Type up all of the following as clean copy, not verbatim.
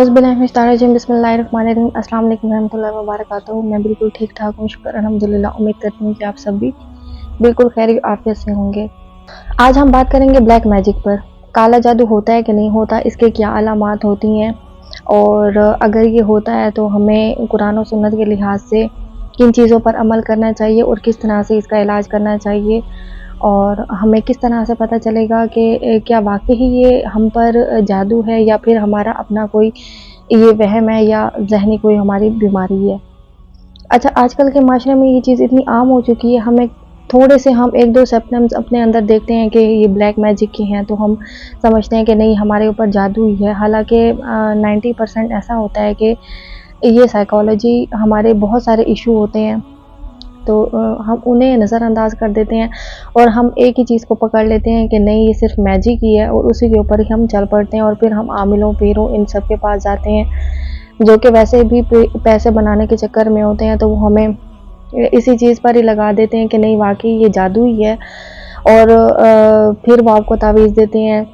औज़ुबिल्लाहिमिनश्शैतानिर्रजीम बिस्मिल्लाहिर्रहमानिर्रहीम। अस्सलाम वालेकुम रहमतुल्लाहि व बरकातहू। मैं बिल्कुल ठीक ठाक हूँ, शुक्र अल्हम्दुलिल्लाह। उम्मीद करती हूँ कि आप सब भी बिल्कुल खैर आफियत से होंगे। आज हम बात करेंगे ब्लैक मैजिक पर। काला जादू होता है कि नहीं होता, इसके क्या अलामात होती हैं, और अगर ये होता है तो हमें कुरान और सुन्नत के लिहाज से किन चीज़ों पर अमल करना चाहिए और किस तरह से इसका इलाज करना चाहिए, और हमें किस तरह से पता चलेगा कि क्या वाकई ही ये हम पर जादू है या फिर हमारा अपना कोई ये वहम है या ज़हनी कोई हमारी बीमारी है। अच्छा, आजकल के माशरे में ये चीज़ इतनी आम हो चुकी है, हम एक दो सिम्पटम्स अपने अंदर देखते हैं कि ये ब्लैक मैजिक के हैं, तो हम समझते हैं कि नहीं हमारे ऊपर जादू ही है। हालांकि 90% ऐसा होता है कि ये साइकोलॉजी हमारे बहुत सारे इशू होते हैं, तो हम उन्हें नज़रअंदाज कर देते हैं और हम एक ही चीज़ को पकड़ लेते हैं कि नहीं ये सिर्फ मैजिक ही है, और उसी के ऊपर ही हम चल पड़ते हैं, और फिर हम आमिलों पीरों इन सब के पास जाते हैं जो कि वैसे भी पैसे बनाने के चक्कर में होते हैं, तो वो हमें इसी चीज़ पर ही लगा देते हैं कि नहीं वाकई ये जादू ही है, और फिर वो आपको तावीज़ देते हैं,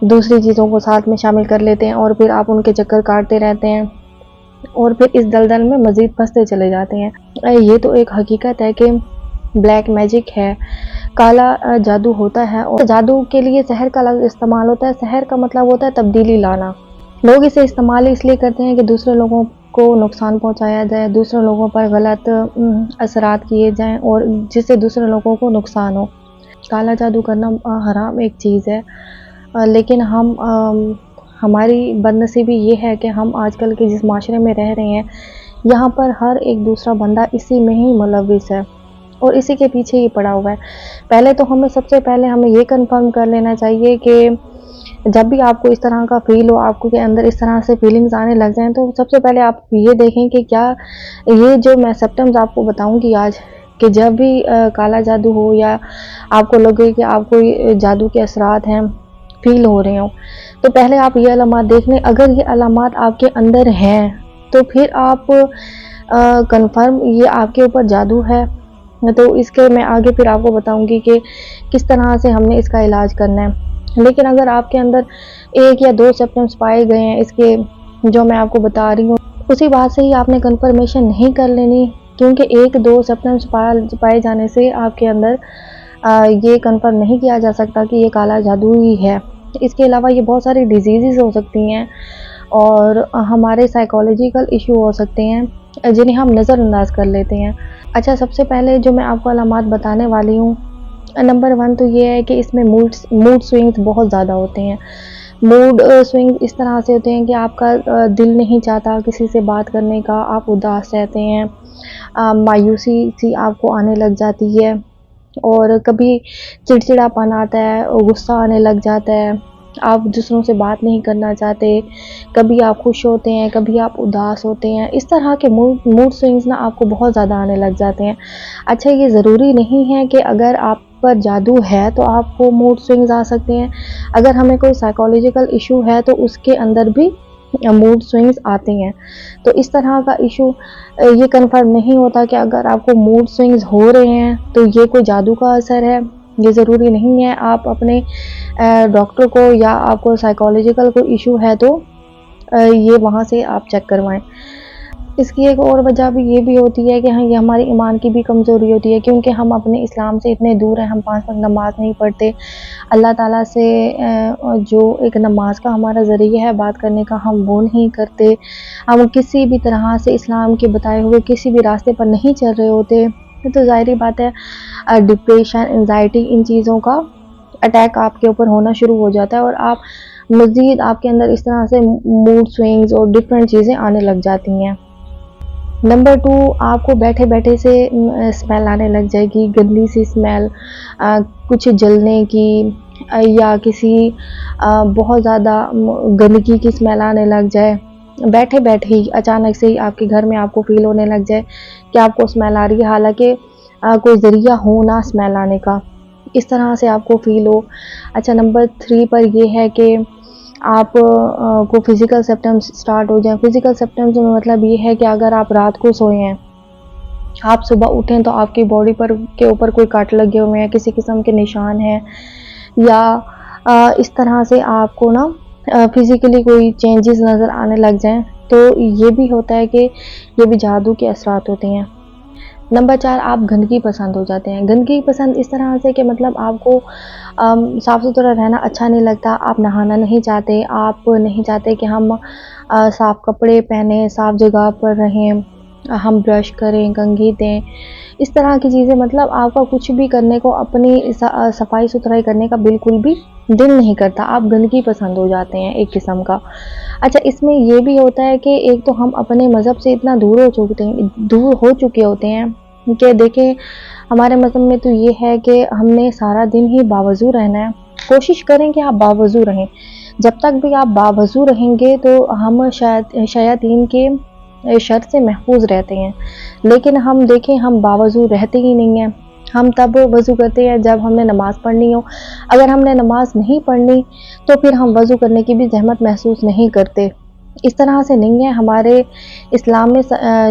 दूसरी चीज़ों को साथ में शामिल कर लेते हैं, और फिर आप उनके चक्कर काटते रहते हैं और फिर इस दलदल में मज़ीद फंसते चले जाते हैं। ये तो एक हकीकत है कि ब्लैक मैजिक है, काला जादू होता है, और जादू के लिए सहर का लफ्ज़ इस्तेमाल होता है। सहर का मतलब होता है तब्दीली लाना। लोग इसे इस्तेमाल इसलिए करते हैं कि दूसरे लोगों को नुकसान पहुंचाया जाए, दूसरे लोगों पर गलत असरात किए जाएं और जिससे दूसरे लोगों को नुकसान हो। काला जादू करना हराम एक चीज़ है, लेकिन हमारी बदनसीबी ये है कि हम आजकल के जिस माशरे में रह रहे हैं, यहाँ पर हर एक दूसरा बंदा इसी में ही मुलव्विस है और इसी के पीछे ही पड़ा हुआ है। सबसे पहले हमें ये कंफर्म कर लेना चाहिए कि जब भी आपको इस तरह का फील हो, आपको के अंदर इस तरह से फीलिंग्स आने लग जाएं, तो सबसे पहले आप ये देखें कि क्या ये जो मैं सिम्पटम्स आपको बताऊंगी आज, कि जब भी काला जादू हो या आपको लगे कि आपको जादू के असरात हैं, फील हो रहे हो, तो पहले आप ये अलामात देख लें। अगर ये अलामात आपके अंदर हैं तो फिर आप कंफर्म ये आपके ऊपर जादू है। तो इसके मैं आगे फिर आपको बताऊंगी कि किस तरह से हमने इसका इलाज करना है। लेकिन अगर आपके अंदर एक या दो सिम्पटम्स पाए गए हैं इसके, जो मैं आपको बता रही हूँ, उसी बात से ही आपने कंफर्मेशन नहीं कर लेनी, क्योंकि एक दो सिम्पटम्स पाए जाने से आपके अंदर ये कंफर्म नहीं किया जा सकता कि ये काला जादू ही है। इसके अलावा ये बहुत सारी डिजीज़ हो सकती हैं और हमारे साइकोलॉजिकल इशू हो सकते हैं जिन्हें हम नज़रअंदाज कर लेते हैं। अच्छा, सबसे पहले जो मैं आपको अलामात बताने वाली हूँ, नंबर 1 तो ये है कि इसमें मूड स्विंग्स बहुत ज़्यादा होते हैं। मूड स्विंग इस तरह से होते हैं कि आपका दिल नहीं चाहता किसी से बात करने का, आप उदास रहते हैं, मायूसी सी आपको आने लग जाती है, और कभी चिड़चिड़ापन आता है, गुस्सा आने लग जाता है, आप दूसरों से बात नहीं करना चाहते, कभी आप खुश होते हैं, कभी आप उदास होते हैं। इस तरह के मूड स्विंग्स ना आपको बहुत ज़्यादा आने लग जाते हैं। अच्छा, ये ज़रूरी नहीं है कि अगर आप पर जादू है तो आपको मूड स्विंग्स आ सकते हैं। अगर हमें कोई साइकोलॉजिकल इशू है तो उसके अंदर भी मूड स्विंग्स आते हैं। तो इस तरह का इशू ये कंफर्म नहीं होता कि अगर आपको मूड स्विंग्स हो रहे हैं तो ये कोई जादू का असर है, ये ज़रूरी नहीं है। आप अपने डॉक्टर को, या आपको साइकोलॉजिकल कोई इशू है तो ये वहाँ से आप चेक करवाएं। इसकी एक और वजह भी ये भी होती है कि हाँ, ये हमारी ईमान की भी कमज़ोरी होती है, क्योंकि हम अपने इस्लाम से इतने दूर हैं, हम 5 वक्त नमाज नहीं पढ़ते। अल्लाह ताला से जो एक नमाज का हमारा ज़रिया है बात करने का, हम वो नहीं करते। हम किसी भी तरह से इस्लाम के बताए हुए किसी भी रास्ते पर नहीं चल रहे होते, तो ज़ाहिर बात है डिप्रेशन, एंजाइटी, इन चीज़ों का अटैक आपके ऊपर होना शुरू हो जाता है, और आप मज़ीद आपके अंदर इस तरह से मूड स्विंग्स और डिफरेंट चीज़ें आने लग जाती हैं। नंबर 2, आपको बैठे बैठे से स्मेल आने लग जाएगी, गंदी सी स्मेल, कुछ जलने की, या किसी बहुत ज़्यादा गंदगी की स्मेल आने लग जाए। बैठे बैठे ही अचानक से ही आपके घर में आपको फील होने लग जाए कि आपको स्मेल आ रही है, हालांकि कोई ज़रिया हो ना स्मेल आने का, इस तरह से आपको फील हो। अच्छा, नंबर 3 पर यह है कि आप को फिज़िकल सिम्पटम्स स्टार्ट हो जाए। फिज़िकल सिम्पटम्स में मतलब ये है कि अगर आप रात को सोए हैं, आप सुबह उठें तो आपकी बॉडी पर के ऊपर कोई काट लगे हुए हैं, किसी किस्म के निशान हैं, या इस तरह से आपको ना फिज़िकली कोई चेंजेस नज़र आने लग जाएँ, तो ये भी होता है कि ये भी जादू के असरात होते हैं। नंबर 4, आप गंदगी पसंद हो जाते हैं। गंदगी पसंद इस तरह से कि मतलब आपको साफ़-सुथरा रहना अच्छा नहीं लगता, आप नहाना नहीं चाहते, आप नहीं चाहते कि हम साफ़ कपड़े पहनें, साफ़ जगह पर रहें, हम ब्रश करें, कंघी दें, इस तरह की चीज़ें, मतलब आपका कुछ भी करने को, अपनी सफाई सुथराई करने का बिल्कुल भी दिल नहीं करता, आप गंदगी पसंद हो जाते हैं एक किस्म का। अच्छा, इसमें ये भी होता है कि एक तो हम अपने मज़हब से इतना दूर हो चुके होते हैं कि देखें, हमारे मज़हब में तो ये है कि हमने सारा दिन ही बावज़ू रहना है। कोशिश करें कि आप बावज़ू रहें। जब तक भी आप बावज़ू रहेंगे तो हम शयातीन के शर से महफूज रहते हैं। लेकिन हम देखें, हम बावज़ू रहते ही नहीं हैं। हम तब वज़ू करते हैं जब हमने नमाज़ पढ़नी हो। अगर हमने नमाज़ नहीं पढ़नी तो फिर हम वज़ू करने की भी ज़हमत महसूस नहीं करते। इस तरह से नहीं है, हमारे इस्लाम में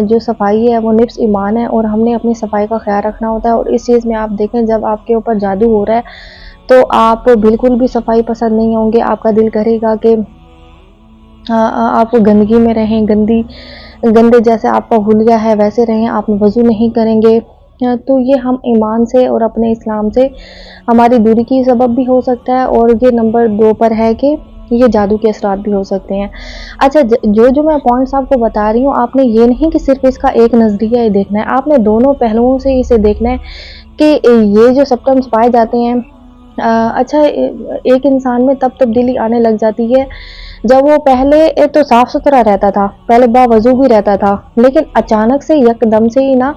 जो सफाई है वो निफ्स ईमान है, और हमने अपनी सफाई का ख्याल रखना होता है। और इस चीज़ में आप देखें, जब आपके ऊपर जादू हो रहा है तो आप बिल्कुल भी सफाई पसंद नहीं होंगे। आपका दिल करेगा कि आप गंदगी में रहें, गंदे जैसे आपका हुलिया है वैसे रहें, आप वज़ू नहीं करेंगे। तो ये हम ईमान से और अपने इस्लाम से हमारी दूरी की सबब भी हो सकता है, और ये नंबर 2 पर है कि ये जादू के असरात भी हो सकते हैं। अच्छा, जो मैं पॉइंट्स आपको बता रही हूँ, आपने ये नहीं कि सिर्फ इसका एक नज़रिया ही देखना है, आपने दोनों पहलुओं से इसे देखना है कि ये जो सिम्पटम्स पाए जाते हैं। अच्छा, एक इंसान में तब तब्दीली आने लग जाती है जब वो पहले तो साफ सुथरा रहता था, पहले बावजू भी रहता था, लेकिन अचानक से यकदम से ही ना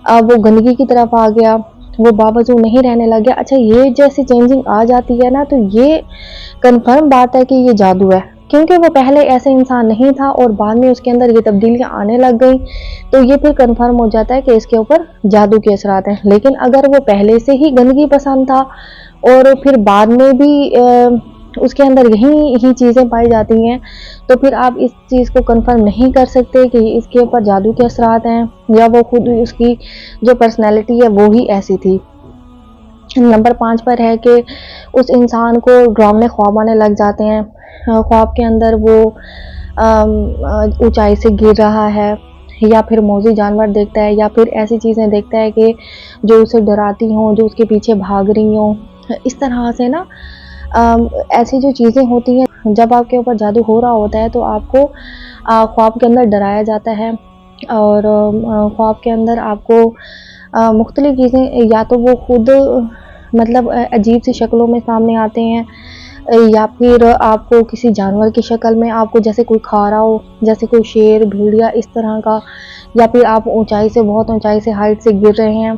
वो गंदगी की तरफ आ गया, वो बावजू नहीं रहने लग गया। अच्छा, ये जैसी चेंजिंग आ जाती है ना, तो ये कंफर्म बात है कि ये जादू है, क्योंकि वो पहले ऐसे इंसान नहीं था और बाद में उसके अंदर ये तब्दीलियां आने लग गई, तो ये फिर कंफर्म हो जाता है कि इसके ऊपर जादू के असरात हैं। लेकिन अगर वो पहले से ही गंदगी पसंद था और फिर बाद में भी उसके अंदर यही ही चीज़ें पाई जाती हैं, तो फिर आप इस चीज़ को कंफर्म नहीं कर सकते कि इसके ऊपर जादू के असरात हैं, या वो खुद उसकी जो पर्सनैलिटी है वो ही ऐसी थी। नंबर 5 पर है कि उस इंसान को डरावने ख्वाब आने लग जाते हैं। ख्वाब के अंदर वो ऊंचाई से गिर रहा है, या फिर मौजी जानवर देखता है, या फिर ऐसी चीज़ें देखता है कि जो उसे डराती हों, जो उसके पीछे भाग रही हों। इस तरह से ना ऐसी जो चीज़ें होती हैं, जब आपके ऊपर जादू हो रहा होता है तो आपको ख्वाब के अंदर डराया जाता है, और ख्वाब के अंदर आपको मुख्तलिफ चीज़ें, या तो वो खुद मतलब अजीब सी शक्लों में सामने आते हैं, या फिर आपको किसी जानवर की शक्ल में, आपको जैसे कोई खा रहा हो, जैसे कोई शेर, भेड़िया, इस तरह का, या फिर आप ऊंचाई से, बहुत ऊंचाई से, हाइट से गिर रहे हैं।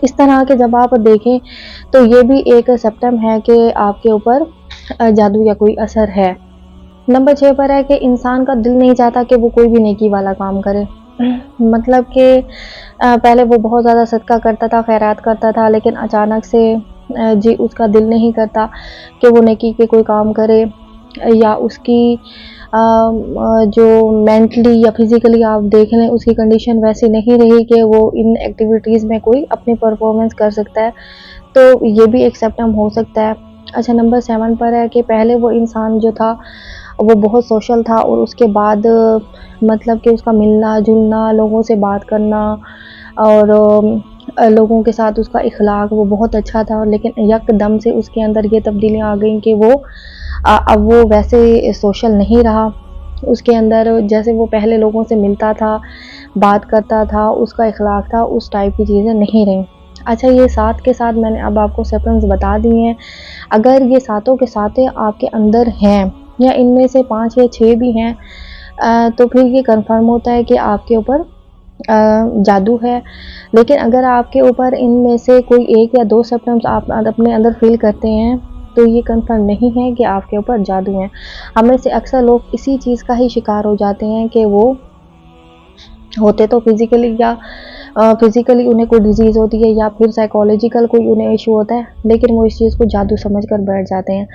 इस तरह के जब आप देखें तो ये भी एक सिम्पटम है कि आपके ऊपर जादू या कोई असर है। नंबर 6 पर है कि इंसान का दिल नहीं चाहता कि वो कोई भी नेकी वाला काम करे। मतलब कि पहले वो बहुत ज़्यादा सदका करता था, खैरात करता था, लेकिन अचानक से जी उसका दिल नहीं करता कि वो नेकी के कोई काम करे, या उसकी जो मेंटली या फिज़िकली आप देख लें, उसकी कंडीशन वैसी नहीं रही कि वो इन एक्टिविटीज़ में कोई अपनी परफॉर्मेंस कर सकता है, तो ये भी एक सिम्पटम हो सकता है। अच्छा, नंबर 7 पर है कि पहले वो इंसान जो था वो बहुत सोशल था, और उसके बाद मतलब कि उसका मिलना-जुलना, लोगों से बात करना, और लोगों के साथ उसका इखलाक वो बहुत अच्छा था, लेकिन यकदम से उसके अंदर ये तब्दीलियाँ आ गईं कि वो अब वो वैसे सोशल नहीं रहा। उसके अंदर जैसे वो पहले लोगों से मिलता था, बात करता था, उसका इखलाक था, उस टाइप की चीज़ें नहीं रहीं। अच्छा, ये 7 के साथ मैंने अब आपको सिम्पटम्स बता दिए हैं। अगर ये सातों के सातें आपके अंदर हैं, या इनमें से 5 या 6 भी हैं, तो फिर ये कंफर्म होता है कि आपके ऊपर जादू है। लेकिन अगर आपके ऊपर इनमें से कोई 1 या 2 सिम्पटम्स आप अपने अंदर फील करते हैं, तो ये कंफर्म नहीं है कि आपके ऊपर जादू है। हमें से अक्सर लोग इसी चीज़ का ही शिकार हो जाते हैं कि वो होते तो फिज़िकली, या फिज़िकली उन्हें कोई डिज़ीज़ होती है, या फिर साइकोलॉजिकल कोई उन्हें इशू होता है, लेकिन वो इस चीज़ को जादू समझकर बैठ जाते हैं।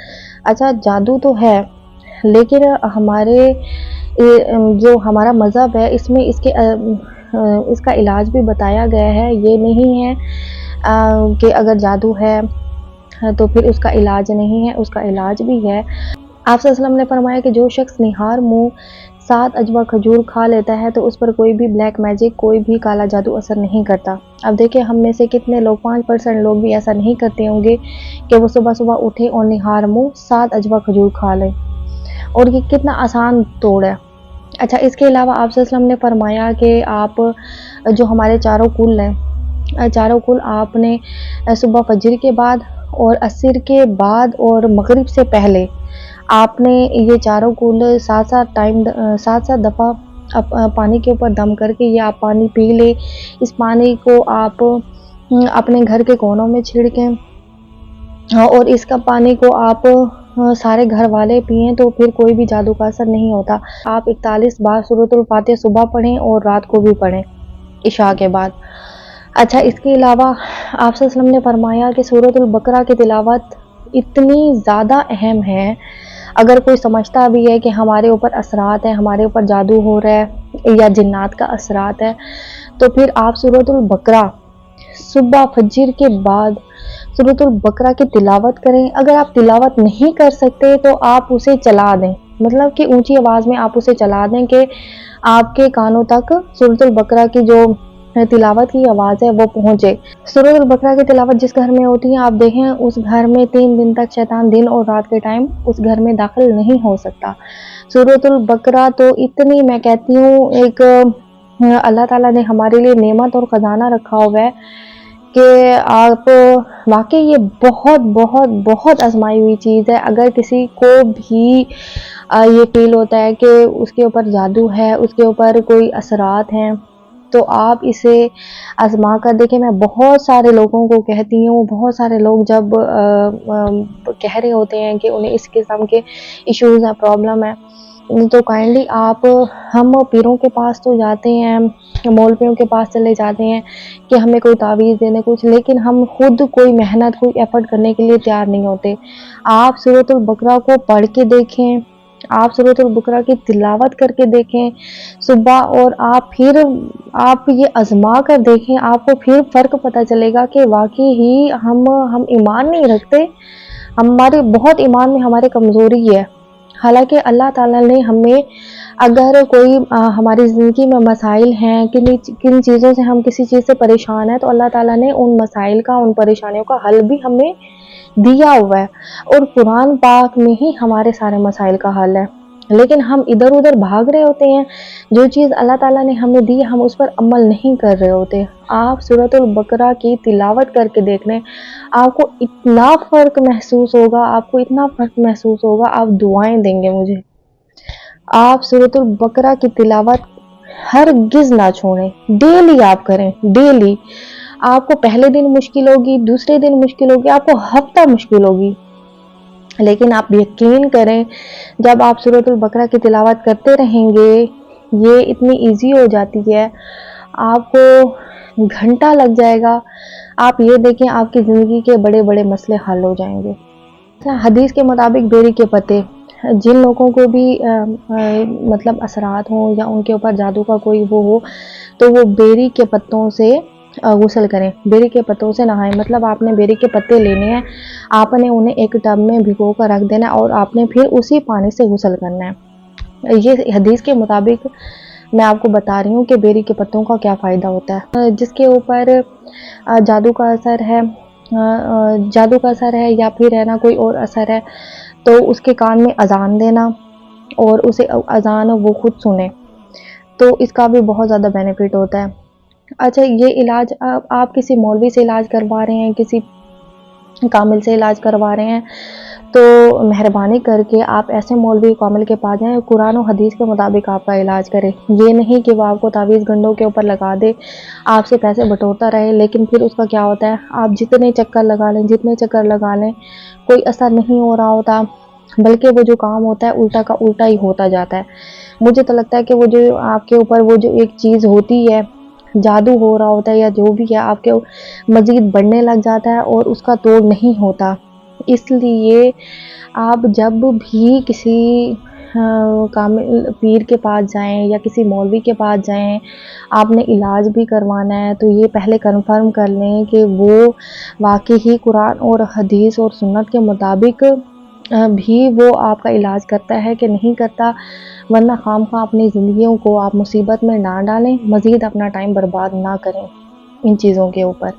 अच्छा, जादू तो है, लेकिन हमारे जो हमारा मज़हब है, इसमें इसका इलाज भी बताया गया है। ये नहीं है कि अगर जादू है तो फिर उसका इलाज नहीं है, उसका इलाज भी है। आप सल्लल्लाहु अलैहि वसल्लम ने फरमाया कि जो शख्स निहार मुंह 7 अजवा खजूर खा लेता है तो उस पर कोई भी ब्लैक मैजिक, कोई भी काला जादू असर नहीं करता। अब देखिए हम में से कितने लोग, 5% लोग भी ऐसा नहीं करते होंगे कि वो सुबह सुबह उठे और निहार मुंह 7 अजवा खजूर खा लें, और ये कितना आसान तोड़ है। अच्छा, इसके अलावा आप सल्लल्लाहु अलैहि वसल्लम ने फरमाया कि आप जो हमारे चारों कुल हैं, चारों कुल आपने सुबह फजर के बाद और असर के बाद और मगरिब से पहले आपने ये चारों कुल 7-7 दफ़ा पानी के ऊपर दम करके ये आप पानी पी ले। इस पानी को आप अपने घर के कोनों में छिड़कें, और इसका पानी को आप सारे घर वाले पिएं तो फिर कोई भी जादू का असर नहीं होता। आप 41 बार सूरतुल फातिहा सुबह पढ़ें और रात को भी पढ़ें इशा के बाद। अच्छा, इसके अलावा आप सल्लल्लाहु अलैहि वसल्लम ने फरमाया कि सूरतुल बकरा की तिलावत इतनी ज़्यादा अहम है, अगर कोई समझता भी है कि हमारे ऊपर असरात है, हमारे ऊपर जादू हो रहा है या जिन्नात का असरात है, तो फिर आप सूरतुल बकरा सुबह फजर के बाद सूरतुल बकरा की तिलावत करें। अगर आप तिलावत नहीं कर सकते तो आप उसे चला दें, मतलब कि ऊंची आवाज़ में आप उसे चला दें कि आपके कानों तक सूरतुल बकरा की जो तिलावत की आवाज़ है वो पहुँचे। सूरतुल बकरा की तिलावत जिस घर में होती है, आप देखें उस घर में 3 दिन तक शैतान दिन और रात के टाइम उस घर में दाखिल नहीं हो सकता। सूरतुल बकरा तो इतनी, मैं कहती हूँ, एक अल्लाह ताला ने हमारे लिए नेमत और ख़जाना रखा हुआ है कि आप वाकई ये बहुत बहुत बहुत आजमाई हुई चीज़ है। अगर किसी को भी ये फील होता है कि उसके ऊपर जादू है, उसके ऊपर कोई असरात हैं, तो आप इसे आजमा कर देखें। मैं बहुत सारे लोगों को कहती हूँ, बहुत सारे लोग जब कह रहे होते हैं कि उन्हें इस किस्म के इश्यूज़ हैं, प्रॉब्लम है, तो काइंडली आप, हम पीरों के पास तो जाते हैं, मौलवियों के पास चले जाते हैं कि हमें कोई तावीज़ देने कुछ, लेकिन हम खुद कोई मेहनत, कोई एफर्ट करने के लिए तैयार नहीं होते। आप सूरतुल बकरा को पढ़ के देखें, आप सूरतुल बकरा की तिलावत करके देखें सुबह, और आप ये आजमा कर देखें, आपको फिर फ़र्क पता चलेगा कि वाकई ही हम ईमान नहीं रखते, हमारे बहुत ईमान में हमारे कमज़ोरी है। हालांकि अल्लाह ताला ने हमें, अगर कोई हमारी ज़िंदगी में मसाइल हैं, किन चीज़ों से हम किसी चीज़ से परेशान हैं, तो अल्लाह ताला ने उन मसाइल का, उन परेशानियों का हल भी हमें दिया हुआ है, और कुरान पाक में ही हमारे सारे मसाइल का हल है। लेकिन हम इधर उधर भाग रहे होते हैं, जो चीज़ अल्लाह ताला ने हमें दी हम उस पर अमल नहीं कर रहे होते। आप सूरतुल बकरा की तिलावत करके देख लें, आपको इतना फ़र्क महसूस होगा, आपको इतना फ़र्क महसूस होगा, आप दुआएं देंगे मुझे। आप सूरतुल बकरा की तिलावत हरगिज़ ना छोड़ें, डेली आप करें, डेली। आपको पहले दिन मुश्किल होगी, दूसरे दिन मुश्किल होगी, आपको हफ्ता मुश्किल होगी, लेकिन आप यकीन करें, जब आप सूरतुल बकरा की तिलावत करते रहेंगे, ये इतनी इजी हो जाती है, आपको घंटा लग जाएगा, आप ये देखें आपकी ज़िंदगी के बड़े बड़े मसले हल हो जाएंगे। हदीस के मुताबिक बेरी के पत्ते, जिन लोगों को भी मतलब असरात हों या उनके ऊपर जादू का कोई वो हो, तो वो बेरी के पत्तों से गुस्ल करें, बेरी के पत्तों से नहाएं। मतलब आपने बेरी के पत्ते लेने हैं, आपने उन्हें एक टब में भिगो कर रख देना है और आपने फिर उसी पानी से गुस्ल करना है। ये हदीस के मुताबिक मैं आपको बता रही हूँ कि बेरी के पत्तों का क्या फ़ायदा होता है। जिसके ऊपर जादू का असर है, जादू का असर है या फिर है ना कोई और असर है, तो उसके कान में अजान देना और उसे अजान वो खुद सुने, तो इसका भी बहुत ज़्यादा बेनिफिट होता है। अच्छा, ये इलाज आप किसी मौलवी से इलाज करवा रहे हैं, किसी कामिल से इलाज करवा रहे हैं, तो मेहरबानी करके आप ऐसे मौलवी कामिल के पास जाएं, कुरान और हदीस के मुताबिक आपका इलाज करें। ये नहीं कि वो आपको तावीज़ गंडों के ऊपर लगा दे, आपसे पैसे बटोरता रहे, लेकिन फिर उसका क्या होता है, आप जितने चक्कर लगा लें, जितने चक्कर लगा लें, कोई असर नहीं हो रहा होता, बल्कि वो जो काम होता है उल्टा का उल्टा ही होता जाता है। मुझे तो लगता है कि वो जो आपके ऊपर वो जो एक चीज़ होती है, जादू हो रहा होता है या जो भी है, आपके मज़ीद बढ़ने लग जाता है और उसका तोड़ नहीं होता। इसलिए आप जब भी किसी कामिल पीर के पास जाएं या किसी मौलवी के पास जाएं, आपने इलाज भी करवाना है, तो ये पहले कंफर्म कर लें कि वो वाकई ही कुरान और हदीस और सुन्नत के मुताबिक بھی وہ آپ کا علاج کرتا ہے کہ نہیں کرتا، ورنہ خواہ اپنی زندگیوں کو آپ مصیبت میں نہ ڈالیں، مزید اپنا ٹائم برباد نہ کریں ان چیزوں کے اوپر۔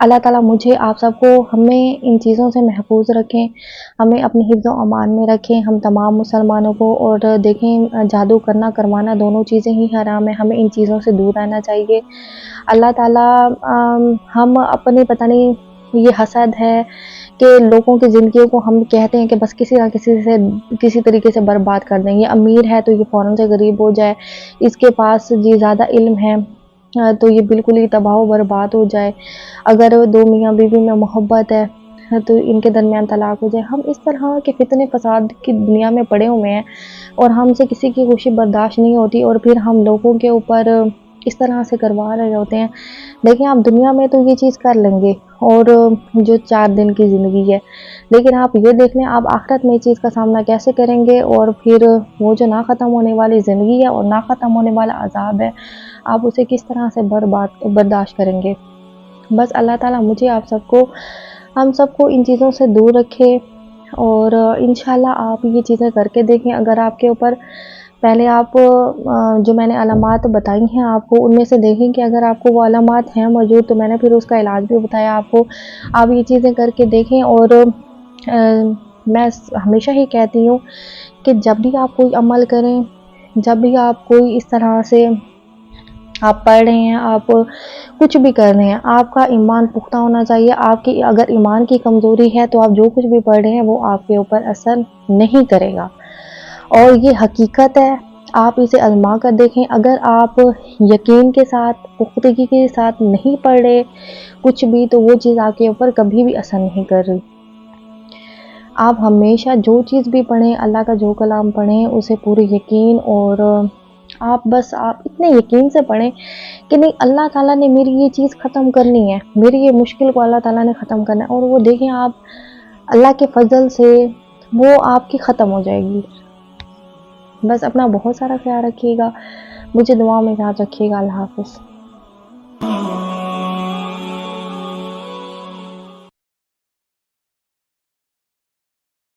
اللہ تعالیٰ مجھے آپ سب کو ہمیں ان چیزوں سے محفوظ رکھیں، ہمیں اپنی حفظ و امان میں رکھیں، ہم تمام مسلمانوں کو۔ اور دیکھیں جادو کرنا کروانا دونوں چیزیں ہی حرام ہیں، ہمیں ان چیزوں سے دور رہنا چاہیے۔ اللہ تعالیٰ ہم اپنے پتہ نہیں یہ حسد ہے کہ لوگوں کی زندگیوں کو ہم کہتے ہیں کہ بس کسی نہ کسی طریقے سے برباد کر دیں، یہ امیر ہے تو یہ فوراً سے غریب ہو جائے، اس کے پاس جی زیادہ علم ہے تو یہ بالکل ہی تباہ و برباد ہو جائے، اگر دو میاں بیوی میں محبت ہے تو ان کے درمیان طلاق ہو جائے۔ ہم اس طرح کے فتنے فساد کی دنیا میں پڑے ہوئے ہیں اور ہم سے کسی کی خوشی برداشت نہیں ہوتی، اور پھر ہم لوگوں کے اوپر اس طرح سے کروا رہے ہوتے ہیں۔ دیکھیں آپ دنیا میں تو یہ چیز کر لیں گے اور جو 4 دن کی زندگی ہے، لیکن آپ یہ دیکھ لیں آپ آخرت میں اس چیز کا سامنا کیسے کریں گے، اور پھر وہ جو نہ ختم ہونے والی زندگی ہے اور نہ ختم ہونے والا عذاب ہے، آپ اسے کس طرح سے برداشت کریں گے۔ بس اللہ تعالیٰ مجھے آپ سب کو، ہم سب کو ان چیزوں سے دور رکھے، اور انشاءاللہ آپ یہ چیزیں کر کے دیکھیں۔ اگر آپ کے اوپر پہلے آپ جو میں نے علامات بتائی ہیں آپ کو، ان میں سے دیکھیں کہ اگر آپ کو وہ علامات ہیں موجود تو میں نے پھر اس کا علاج بھی بتایا آپ کو، آپ یہ چیزیں کر کے دیکھیں۔ اور میں ہمیشہ ہی کہتی ہوں کہ جب بھی آپ کوئی عمل کریں، جب بھی آپ کوئی اس طرح سے آپ پڑھ رہے ہیں، آپ کچھ بھی کر رہے ہیں، آپ کا ایمان پختہ ہونا چاہیے۔ آپ کی اگر ایمان کی کمزوری ہے تو آپ جو کچھ بھی پڑھ رہے ہیں وہ آپ کے اوپر اثر نہیں کرے گا، اور یہ حقیقت ہے، آپ اسے آزما کر دیکھیں۔ اگر آپ یقین کے ساتھ، پختگی کے ساتھ نہیں پڑھ رہے کچھ بھی، تو وہ چیز آپ کے اوپر کبھی بھی اثر نہیں کر رہی۔ آپ ہمیشہ جو چیز بھی پڑھیں، اللہ کا جو کلام پڑھیں، اسے پورے یقین، اور آپ اتنے یقین سے پڑھیں کہ نہیں اللہ تعالیٰ نے میری یہ چیز ختم کرنی ہے، میری یہ مشکل کو اللہ تعالیٰ نے ختم کرنا ہے، اور وہ دیکھیں آپ اللہ کے فضل سے وہ آپ کی ختم ہو جائے گی۔ بس اپنا بہت سارا خیال رکھیے گا، مجھے دعا میں یاد رکھیے گا۔ اللہ حافظ۔